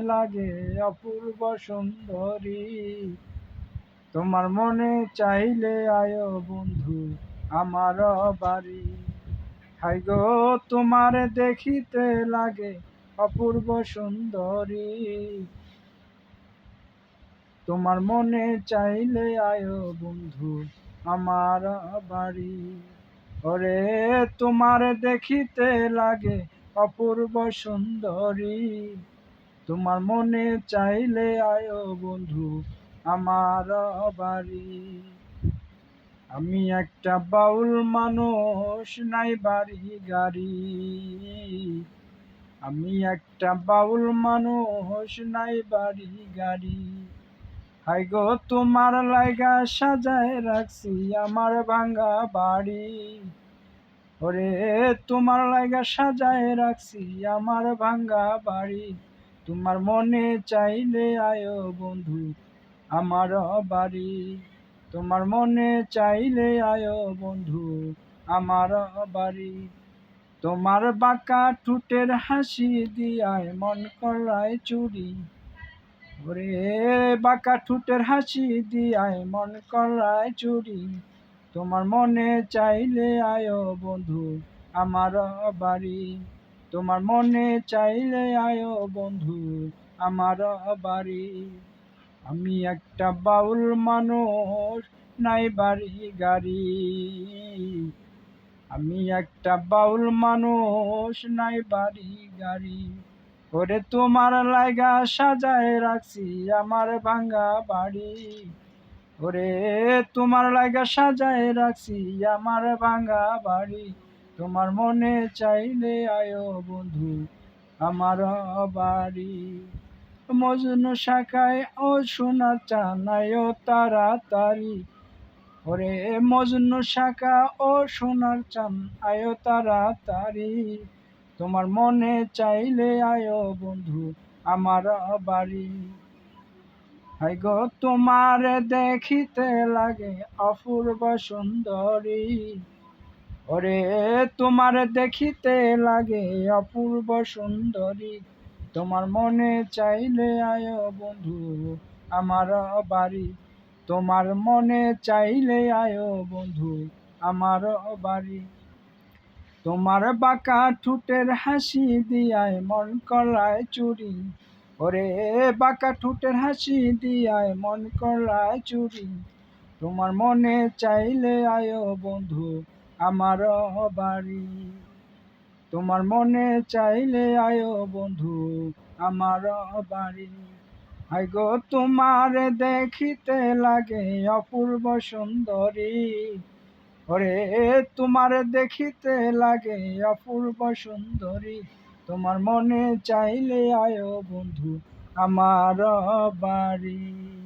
লাগে অপূর্ব সুন্দরী। তোমার মনে চাইলে আয়ো বন্ধু আমার বাড়ি। হাই গো তোমার দেখিতে লাগে অপূর্ব সুন্দরী। তোমার মনে চাইলে আয়ো বন্ধু আমার বাড়ি। ওরে তোমার দেখিতে লাগে অপূর্ব সুন্দরী। তোমার মনে চাইলে আয়ো বন্ধু আমার বাড়ি। আমি একটা বাউল মানুষ, নাই বাড়ি গাড়ি। আমি একটা বাউল মানুষ, নাই বাড়ি গাড়ি। হাই গো তোমার লাইগা সাজায় রাখছি আমার ভাঙ্গা বাড়ি। ওরে তোমার লাইগা সাজায় রাখছি আমার ভাঙ্গা বাড়ি। তোমার মনে চাইলে আয়ো বন্ধু আমার বাড়ি। তোমার মনে চাইলে আয়ো বন্ধু আমার বাড়ি। তোমার বাঁকা ঠোঁটের হাসি দিয়ায় মন করায় চুরি। ওরে বাঁকা ঠোঁটের হাসি দিয়ায় মন করায় চুরি। তোমার মনে চাইলে আয়ো বন্ধু আমার বাড়ি। তোমার মনে চাইলে আয়ো বন্ধু আমার বাড়ি। আমি একটা বাউল মানুষ, নাই বাড়ি গাড়ি। আমি একটা বাউল মানুষ, নাই বাড়ি গাড়ি। ওরে তোমার লাইগা সাজায় রাখছি আমার ভাঙ্গা বাড়ি। ওরে তোমার লাইগা সাজায় রাখছি আমার ভাঙ্গা বাড়ি। তোমার মনে চাইলে আয়ো বন্ধু আমার বাড়ি। মজনু শাখায় ও সোনার চান আয়ো তাড়াতাড়ি। ওরে মজনু শাখা ও সোনার চান আয়ো তাড়াতাড়ি। তোমার মনে চাইলে আয়ো বন্ধু আমার বাড়ি। হাই গো তোমার দেখিতে লাগে অপূর্ব সুন্দরী। ওরে তোমার দেখিতে লাগে অপূর্ব সুন্দরী। তোমার মনে চাইলে আয়ো বন্ধু আমার বাড়ি। তোমার মনে চাইলে আয়ো বন্ধু আমার বাড়ি। তোমার বাঁকা ঠোঁটের হাসি দিয়ায় মন করায় চুরি। ওরে বাঁকা ঠোঁটের হাসি দিয়ায় মন করায় চুরি। তোমার মনে চাইলে আয়ো বন্ধু আমার বাড়ি। তোমার মনে চাইলে আয়ো বন্ধু আমার বাড়ি। হাই গো তোমার দেখিতে লাগে অপূর্ব সুন্দরী। ওরে তোমার দেখিতে লাগে অপূর্ব সুন্দরী। তোমার মনে চাইলে আয়ো বন্ধু আমার বাড়ি।